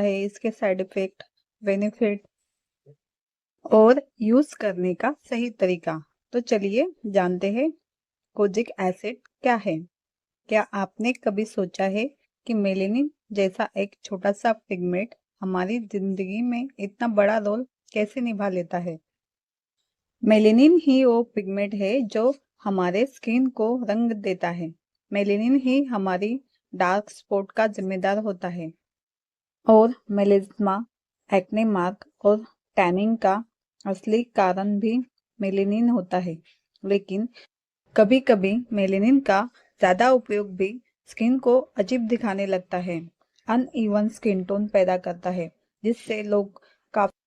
है, इसके side effect, benefit और यूज करने का सही तरीका। तो चलिए जानते हैं कोजिक एसिड क्या है। क्या आपने कभी सोचा है कि मेलेनिन जैसा एक छोटा सा पिगमेंट हमारी जिंदगी में इतना बड़ा रोल कैसे निभा लेता है। मेलेनिन ही वो पिगमेंट है जो हमारे स्किन को रंग देता है। मेलेनिन ही हमारी डार्क स्पॉट का जिम्मेदार होता है और मेलेस्मा, एक्ने मार्क और टैनिंग का असली कारण भी मेलेनिन होता है। लेकिन कभी-कभी मेलेनिन का ज्यादा उपयोग भी स्किन को अजीब दिखाने लगता है, अनइवन स्किन टोन पैदा करता है, जिससे लोग काफी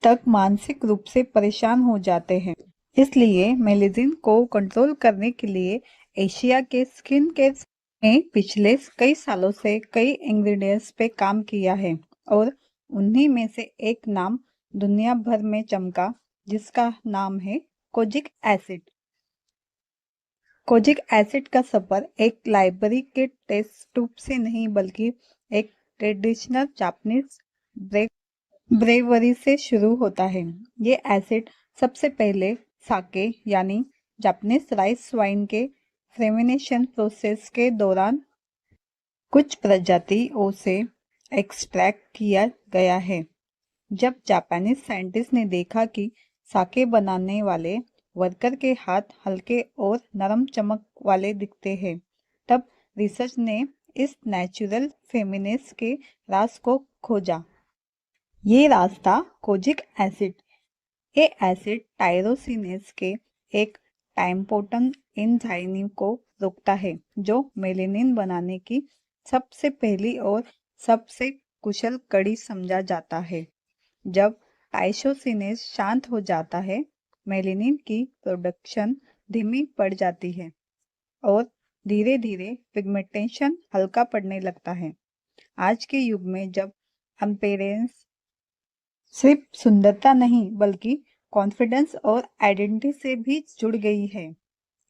तक मानसिक रूप से परेशान हो जाते हैं। इसलिए मेलेनिन को कंट्रोल करने के लिए एशिया के स्किन केयर ने पिछले कई सालों से कई इंग्रेडिएंट्स पे काम किया है और उन्हीं में से एक नाम दुनिया भर में चमका, जिसका नाम है कोजिक एसिड। कोजिक एसिड का सफर एक लाइब्रेरी के टेस्ट ट्यूब से नहीं बल्कि एक ट्रेडिशनल जापानीज ब्रेवरी से शुरू होता है। ये एसिड सबसे पहले साके यानी जापानीज राइस वाइन के फेर्मेंटेशन प्रोसेस के दौरान कुछ प्रजातियों से एक्सट्रैक्ट किया गया है। जब जापानीज साइंटिस्ट ने देखा कि साके बनाने वाले वर्कर के हाथ हल्के और नरम चमक वाले दिखते हैं, तब रिसर्च ने इस नेचुरल फेमिनेस के राज को खोजा। ये रास्ता कोजिक एसिड। ये एसिड टायरोसिनेस के एक टाइम्पोर्टन एंजाइम को रोकता है, जो मेलेनिन बनाने की सबसे पहली और सबसे कुशल कड़ी समझा जाता है। जब टाइरोसिनेस शांत हो जाता है, मेलेनिन की प्रोडक्शन धीमी पड़ जाती है और धीरे धीरे पिगमेंटेशन हल्का पड़ने लगता है। आज के युग में जब अपीयरेंस सिर्फ सुंदरता नहीं बल्कि कॉन्फिडेंस और आइडेंटिटी से भी जुड़ गई है,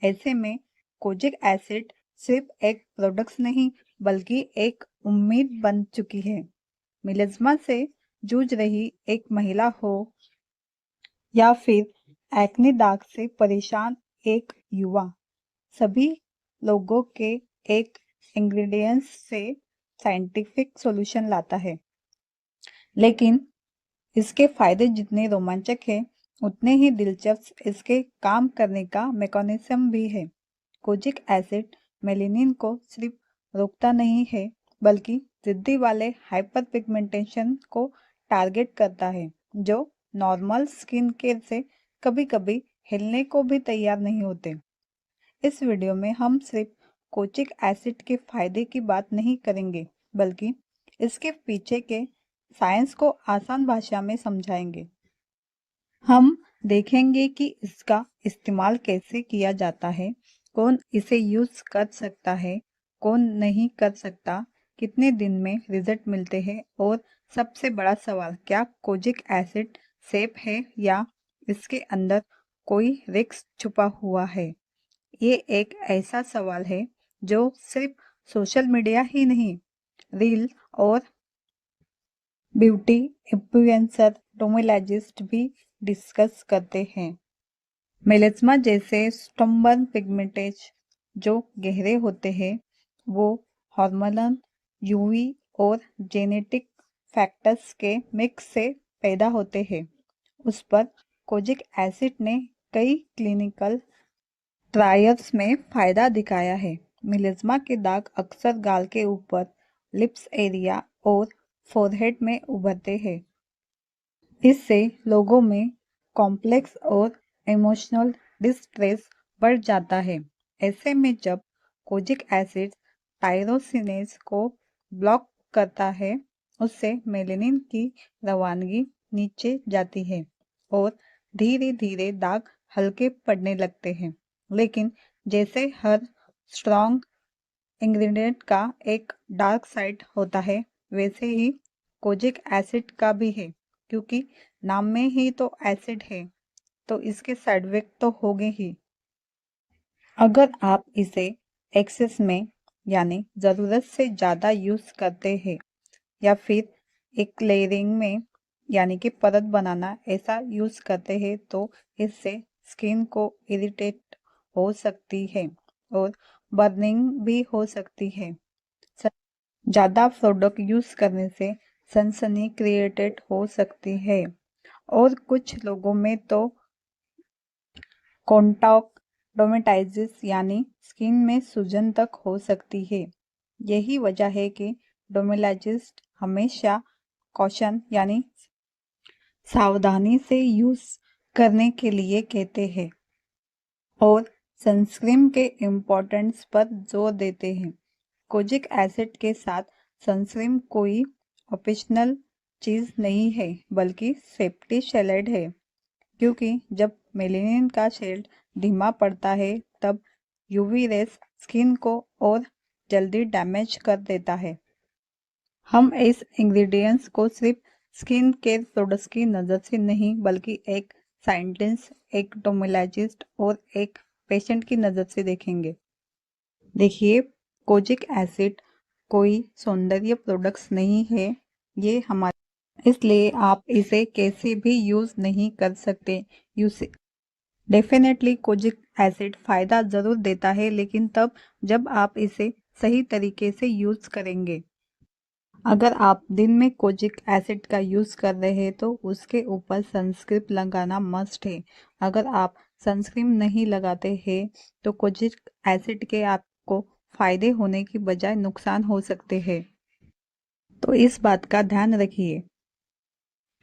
ऐसे में कोजिक एसिड सिर्फ एक प्रोडक्ट नहीं बल्कि एक उम्मीद बन चुकी है। मिलेज्मा से जूझ रही एक महिला हो या फिर एक्ने दाग से परेशान एक युवा, सभी लोगों के एक इंग्रेडिएंट्स से साइंटिफिक सॉल्यूशन लाता है। लेकिन इसके फायदे जितने रोमांचक हैं, उतने ही दिलचस्प इसके काम करने का मैकेनिज्म भी है। कोजिक एसिड मेलेनिन को सिर्फ रोकता नहीं है, बल्कि जिद्दी वाले हाइपर पिगमेंटेशन को टारगेट करता है, जो नॉर्मल स्किन केयर से कभी-कभी हिलने को भी तैयार नहीं होते। इस वीडियो में हम सिर्फ कोजिक एसिड के फायदे की बात नहीं करेंगे, बल्कि इसके पीछे के साइंस को आसान भाषा में समझाएंगे। हम देखेंगे कि इसका इस्तेमाल कैसे किया जाता है, कौन इसे यूज कर सकता है, कौन नहीं कर सकता, कितने दिन में रिजल्ट मिलते हैं और सबसे बड़ा सवाल, क्या कोजिक एसिड सेफ है या इसके अंदर कोई रिस्क छुपा हुआ है। ये एक ऐसा सवाल है जो सिर्फ सोशल मीडिया ही नहीं, रील और ब्यूटी इन्फ्लुएंसर डोमोलॉजिस्ट भी डिस्कस करते हैं। मेलेस्मा जैसे स्टम्बन पिगमेंटेज जो गहरे होते हैं, वो हार्मोनल, यूवी और जेनेटिक फैक्टर्स के मिक्स से पैदा होते हैं। उस पर कोजिक एसिड ने कई क्लिनिकल ट्रायल्स में फायदा दिखाया है। मेलेस्मा के दाग अक्सर गाल के ऊपर, लिप्स एरिया और फोरहेड में उभरते हैं। इससे लोगों में कॉम्प्लेक्स और इमोशनल डिस्ट्रेस बढ़ जाता है। ऐसे में जब कोजिक एसिड टायरोसिनेज को ब्लॉक करता है, उससे मेलेनिन की रवानगी नीचे जाती है और धीरे धीरे दाग हल्के पड़ने लगते हैं। लेकिन जैसे हर स्ट्रॉन्ग इंग्रेडिएंट का एक डार्क साइड होता है, वैसे ही कोजिक एसिड का भी है। क्योंकि नाम में ही तो एसिड है, तो इसके साइड इफेक्ट तो होंगे ही। अगर आप इसे एक्सेस में यानी जरूरत से ज्यादा यूज करते हैं या फिर एक लेयरिंग में यानी कि परत बनाना ऐसा यूज करते हैं तो इससे स्किन को इरिटेट हो सकती है और बर्निंग भी हो सकती है। ज्यादा प्रोडक्ट यूज करने से सनसनी क्रिएटेड हो सकती है और कुछ लोगों में तो कॉन्टैक्ट डर्मेटाइटिस यानी स्किन में सूजन तक हो सकती है। यही वजह है कि डर्मेटोलॉजिस्ट हमेशा कॉशन यानी सावधानी से यूज करने के लिए कहते हैं और सनस्क्रीन के इम्पोर्टेंस पर जोर देते हैं। कोजिक एसिड के साथ सनस्क्रीन कोई ऑप्शनल चीज नहीं है बल्कि सेफ्टी शेल्ड है, क्योंकि जब मेलेनिन का शेड धीमा पड़ता है तब यूवी रेस स्किन को और जल्दी डैमेज कर देता है। हम इस इंग्रेडिएंट्स को सिर्फ स्किन केयर प्रोडक्ट्स की नज़र से नहीं बल्कि एक साइंटिस्ट, एक डर्मेटोलॉजिस्ट और एक पेशेंट की नज़र से देखेंगे। देखिए, कोजिक एसिड कोई सौंदर्य प्रोडक्ट्स नहीं है, ये हमारे, इसलिए आप इसे कैसे भी यूज नहीं कर सकते। डेफिनेटली कोजिक एसिड फायदा जरूर देता है, लेकिन तब जब आप इसे सही तरीके से यूज करेंगे। अगर आप दिन में कोजिक एसिड का यूज कर रहे हैं तो उसके ऊपर सनस्क्रीन लगाना मस्ट है। अगर आप सनस्क्रीन नहीं लगाते हैं तो कोजिक एसिड के आपको फायदे होने की बजाय नुकसान हो सकते हैं, तो इस बात का ध्यान रखिए।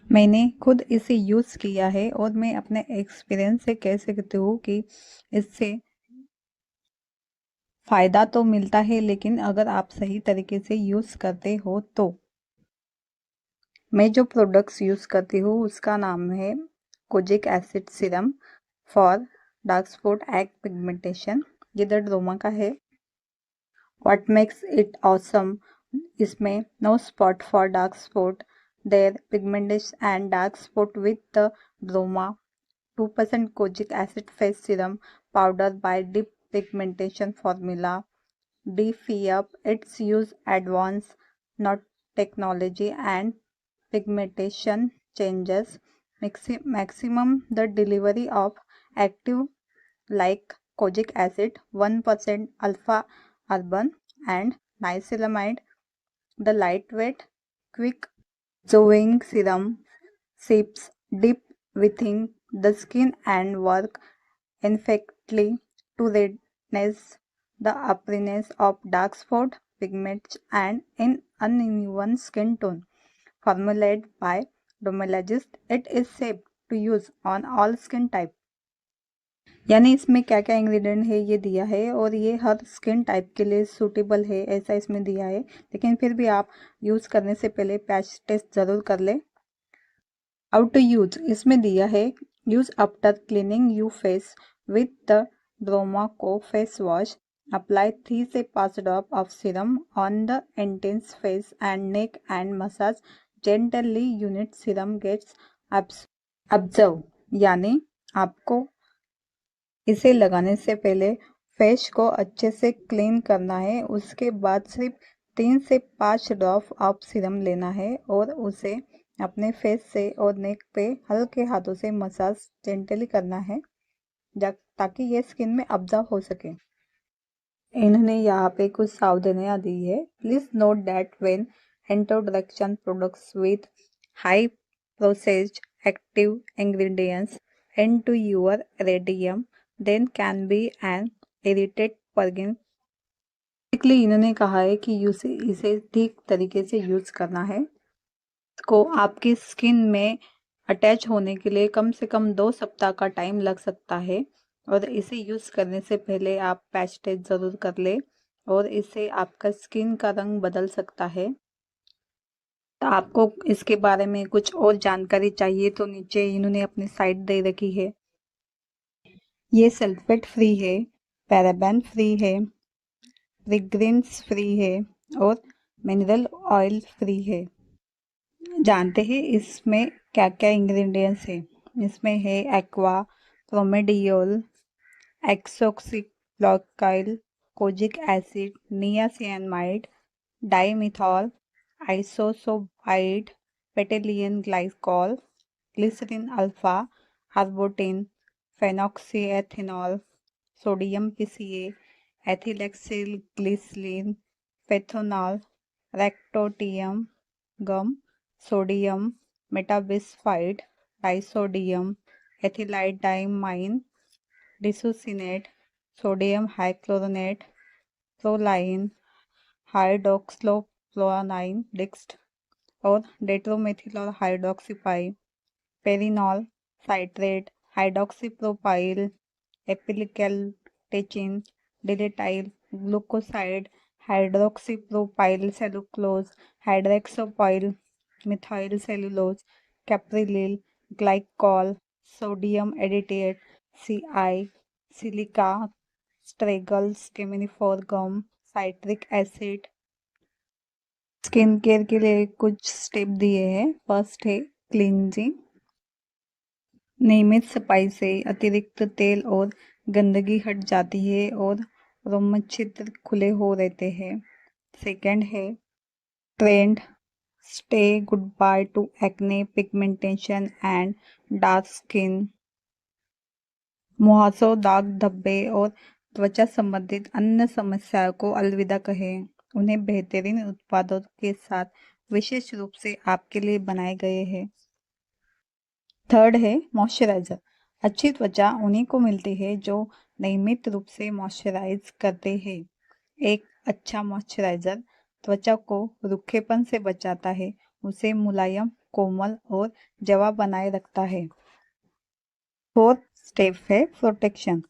मैंने खुद इसे यूज किया है और मैं अपने एक्सपीरियंस से कह सकती हूँ कि इससे फायदा तो मिलता है, लेकिन अगर आप सही तरीके से यूज करते हो तो। मैं जो प्रोडक्ट्स यूज करती हूँ उसका नाम है kojic acid serum for dark spot act pigmentation. ये डर्मा का है। व्हाट मेक्स इट ऑसम, इसमें no spot for dark spot their pigmentation and dark spot with the Derma 2% kojic acid face serum powder by deep pigmentation formula. DFIAP, its use advanced not technology and pigmentation changes maximum the delivery of active like kojic acid 1% alpha arban and niacinamide. The lightweight quick absorbing serum sips deep within the skin and work effectively to redness the appearance of dark spot pigments and in uneven skin tone. Formulated by dermatologist, it is safe to use on all skin type. यानी इसमें क्या क्या ingredient है ये दिया है और ये हर स्किन टाइप के लिए सूटेबल है ऐसा इसमें दिया है, लेकिन फिर भी आप यूज़ करने से पहले पैच टेस्ट ज़रूर कर ले। हाउ टू यूज इसमें दिया है, use after cleaning your face with the Broma को फेस वॉश, अप्लाई 3 से 5 drop of serum on the intense face and neck and massage gently until serum gets absorbed. यानी आपको इसे लगाने से पहले फेस को अच्छे से क्लीन करना है, उसके बाद सिर्फ 3 से 5 ड्रॉप ऑफ सीरम लेना है और उसे अपने फेस से और नेक पे हल्के हाथों से मसाज जेंटली करना है ताकि ये स्किन में अब्जॉर्ब हो सके। इन्होंने यहाँ पे कुछ सावधानियाँ दी है। Please note that when introduction products with high processed active ingredients into your radium then can be an irritate plugin। Basically इन्होंने कहा है कि इसे ठीक तरीके से यूज करना है। को आपकी स्किन में अटैच होने के लिए कम से कम 2 सप्ताह का टाइम लग सकता है और इसे यूज करने से पहले आप पैच टेस्ट जरूर कर ले और इससे आपका स्किन का रंग बदल सकता है। तो आपको इसके बारे में कुछ और जानकारी चाहिए तो नीचे इन्होंने अपनी साइट दे रखी है। ये सल्फेट फ्री है, पैराबेन फ्री है, फ्रेग्रेंस फ्री है और मिनरल ऑयल फ्री है। जानते हैं इसमें क्या क्या इंग्रेडिएंट्स है। इसमें है aqua, propanediol, ethoxydiglycol, kojic acid, niacinamide, dimethyl, isosorbide, pentylene glycol, glycerin alpha, arbutin, phenoxyethanol, sodium PCA, ethylhexyl glycerin, panthenol, sclerotium gum, sodium metabisulfite, disodium, ethylenediamine, disuccinate, sodium hyaluronate, proline, hydroxyproline dextrin और डेट्रोमेथिल और हाइड्रोक्सीपाई, पेरिनॉल, citrate, hydroxypropyl, epigallocatechin, डिलेटाइल glucoside, hydroxypropyl cellulose, hydroxypropyl methyl cellulose, caprylyl, glycol, sodium edetate, CI, silica, astragalus, gummifer gum, citric acid. Skin care के लिए कुछ step दिए हैं। फर्स्ट है क्लींजिंग। नियमित सफाई से अतिरिक्त तेल और गंदगी हट जाती है और रोम छिद्र खुले हो रहते हैं। सेकंड है trend, stay good bye to acne, pigmentation and dark skin. मुहासों, दाग धब्बे और त्वचा संबंधित अन्य समस्याओं को अलविदा कहें। उन्हें बेहतरीन उत्पादों के साथ विशेष रूप से आपके लिए बनाए गए हैं। थर्ड है मॉइस्चराइजर। अच्छी त्वचा उन्हीं को मिलती है जो नियमित रूप से मॉइस्चराइज करते हैं। एक अच्छा मॉइस्चराइजर त्वचा को रूखेपन से बचाता है, उसे मुलायम, कोमल और जवाब बनाए रखता है। फोर्थ स्टेप है प्रोटेक्शन।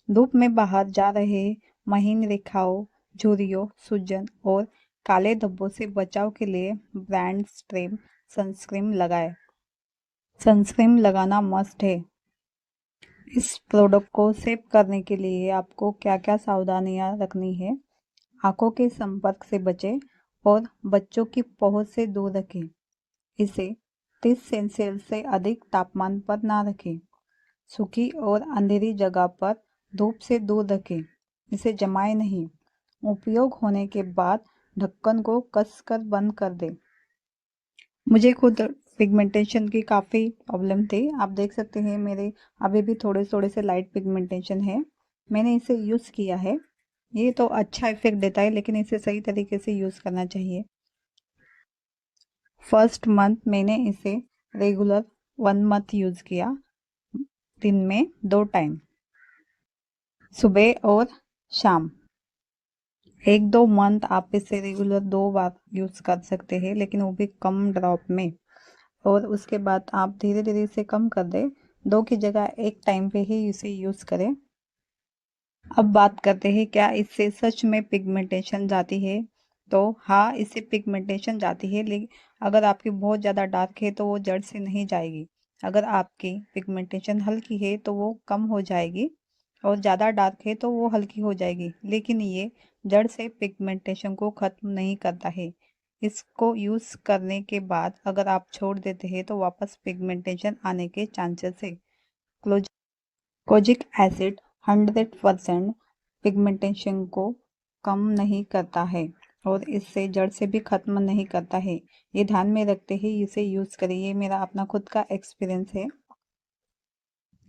धूप में बाहर जा रहे महीन रेखाओं, झुर्रियों, सूजन और काले धब्बों से बचाव के लिए ब्रांड स्ट्रेम सनस्क्रीन लगाएं। सनस्क्रीन लगाना मस्ट है। इस प्रोडक्ट को सेव करने के लिए आपको क्या क्या सावधानियां रखनी है। आंखों के संपर्क से बचें और बच्चों की पहुंच से दूर रखें। इसे 30 सेल्सियस से अधिक तापमान पर ना रखें। सूखी और अंधेरी जगह पर धूप से दूर रखें। इसे जमाएं नहीं। उपयोग होने के बाद ढक्कन को कसकर बंद कर दें। मुझे खुद पिगमेंटेशन की काफ़ी प्रॉब्लम थी। आप देख सकते हैं मेरे अभी भी थोड़े थोड़े से लाइट पिगमेंटेशन है। मैंने इसे यूज़ किया है। ये तो अच्छा इफेक्ट देता है, लेकिन इसे सही तरीके से यूज़ करना चाहिए। फर्स्ट मंथ मैंने इसे रेगुलर 1 मंथ यूज़ किया, दिन में 2 टाइम, सुबह और शाम। 1-2 मंथ आप इसे रेगुलर 2 बार यूज़ कर सकते हैं, लेकिन वो भी कम ड्रॉप में। और उसके बाद आप धीरे धीरे इसे कम कर दें। 2 की जगह 1 टाइम पे ही इसे यूज़ करें। अब बात करते हैं क्या इससे सच में पिगमेंटेशन जाती है। तो हाँ, इससे पिगमेंटेशन जाती है, लेकिन अगर आपकी बहुत ज़्यादा डार्क है तो वो जड़ से नहीं जाएगी। अगर आपकी पिगमेंटेशन हल्की है तो वो कम हो जाएगी, और ज़्यादा डार्क है तो वो हल्की हो जाएगी, लेकिन ये जड़ से पिगमेंटेशन को ख़त्म नहीं करता है। इसको यूज़ करने के बाद अगर आप छोड़ देते हैं तो वापस पिगमेंटेशन आने के चांसेस है। कोजिक एसिड 100% पिगमेंटेशन को कम नहीं करता है और इससे जड़ से भी खत्म नहीं करता है। ये ध्यान में रखते ही इसे यूज़ करें। ये मेरा अपना खुद का एक्सपीरियंस है,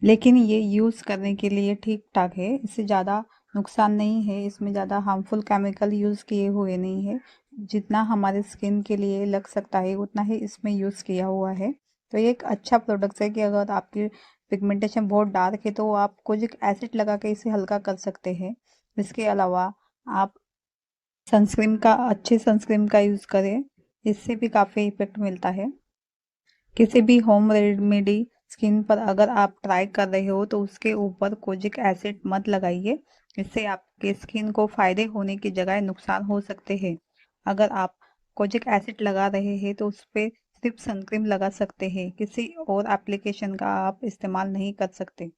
लेकिन ये यूज़ करने के लिए ठीक ठाक है। इससे ज़्यादा नुकसान नहीं है, इसमें ज़्यादा हार्मफुल केमिकल यूज़ किए हुए नहीं है। जितना हमारे स्किन के लिए लग सकता है उतना ही इसमें यूज़ किया हुआ है। तो ये एक अच्छा प्रोडक्ट है कि अगर आपकी पिगमेंटेशन बहुत डार्क है तो आप कोजिक एसिड लगा के इसे हल्का कर सकते हैं। इसके अलावा आप अच्छे सनस्क्रीन का यूज़ करें, इससे भी काफ़ी इफेक्ट मिलता है। किसी भी होम रेमेडी स्किन पर अगर आप ट्राई कर रहे हो तो उसके ऊपर कोजिक एसिड मत लगाइए। इससे आपके स्किन को फायदे होने की जगह नुकसान हो सकते हैं। अगर आप कोजिक एसिड लगा रहे हैं तो उस पर सिर्फ सनक्रीम लगा सकते हैं, किसी और एप्लीकेशन का आप इस्तेमाल नहीं कर सकते।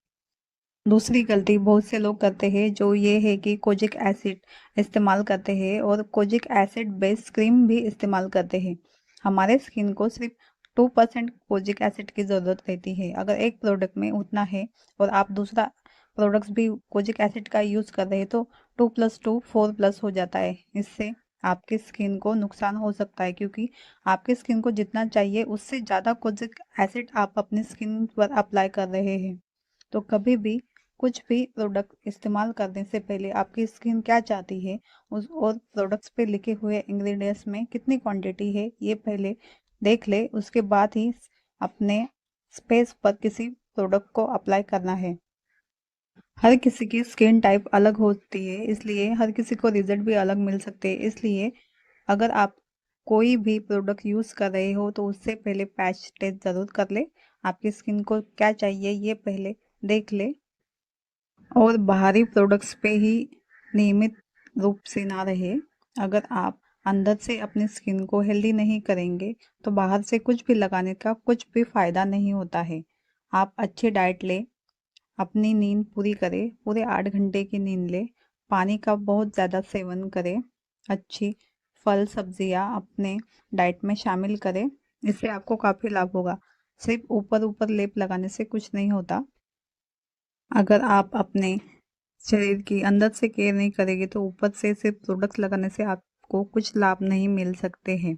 दूसरी गलती बहुत से लोग करते हैं जो ये है कि कोजिक एसिड इस्तेमाल करते हैं और कोजिक एसिड बेस्ड क्रीम भी इस्तेमाल करते हैं। हमारे स्किन को सिर्फ 2% कोजिक एसिड की ज़रूरत रहती है। अगर एक प्रोडक्ट में उतना है और आप दूसरा प्रोडक्ट्स भी कोजिक एसिड का यूज़ कर रहे हैं तो 2+2 4+ हो जाता है। इससे आपकी स्किन को नुकसान हो सकता है, क्योंकि आपकी स्किन को जितना चाहिए उससे ज़्यादा कोजिक एसिड आप अपनी स्किन पर अप्लाई कर रहे हैं। तो कभी भी कुछ भी प्रोडक्ट इस्तेमाल करने से पहले आपकी स्किन क्या चाहती है उस और प्रोडक्ट्स पे लिखे हुए इंग्रेडिएंट्स में कितनी क्वांटिटी है ये पहले देख ले, उसके बाद ही अपने स्पेस पर किसी प्रोडक्ट को अप्लाई करना है। हर किसी की स्किन टाइप अलग होती है, इसलिए हर किसी को रिजल्ट भी अलग मिल सकते हैं। इसलिए अगर आप कोई भी प्रोडक्ट यूज़ कर रहे हो तो उससे पहले पैच टेस्ट ज़रूर कर ले। आपकी स्किन को क्या चाहिए ये पहले देख ले, और बाहरी प्रोडक्ट्स पे ही नियमित रूप से ना रहे। अगर आप अंदर से अपनी स्किन को हेल्दी नहीं करेंगे तो बाहर से कुछ भी लगाने का कुछ भी फायदा नहीं होता है। आप अच्छी डाइट ले, अपनी नींद पूरी करें, पूरे 8 घंटे की नींद ले, पानी का बहुत ज़्यादा सेवन करें, अच्छी फल सब्जियां अपने डाइट में शामिल करें। इससे आपको काफ़ी लाभ होगा। सिर्फ ऊपर ऊपर लेप लगाने से कुछ नहीं होता। अगर आप अपने शरीर की अंदर से केयर नहीं करेंगे तो ऊपर से सिर्फ प्रोडक्ट्स लगाने से आपको कुछ लाभ नहीं मिल सकते हैं।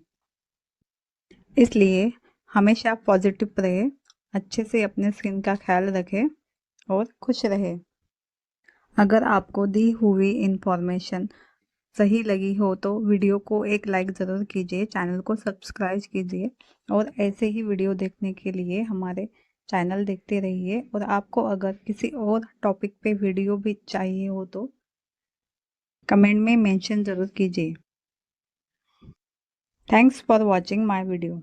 इसलिए हमेशा पॉजिटिव रहे, अच्छे से अपने स्किन का ख्याल रखें और खुश रहे। अगर आपको दी हुई इंफॉर्मेशन सही लगी हो तो वीडियो को एक लाइक ज़रूर कीजिए, चैनल को सब्सक्राइब कीजिए और ऐसे ही वीडियो देखने के लिए हमारे चैनल देखते रहिए। और आपको अगर किसी और टॉपिक पे वीडियो भी चाहिए हो तो कमेंट में मेंशन ज़रूर कीजिए। Thanks for watching my video.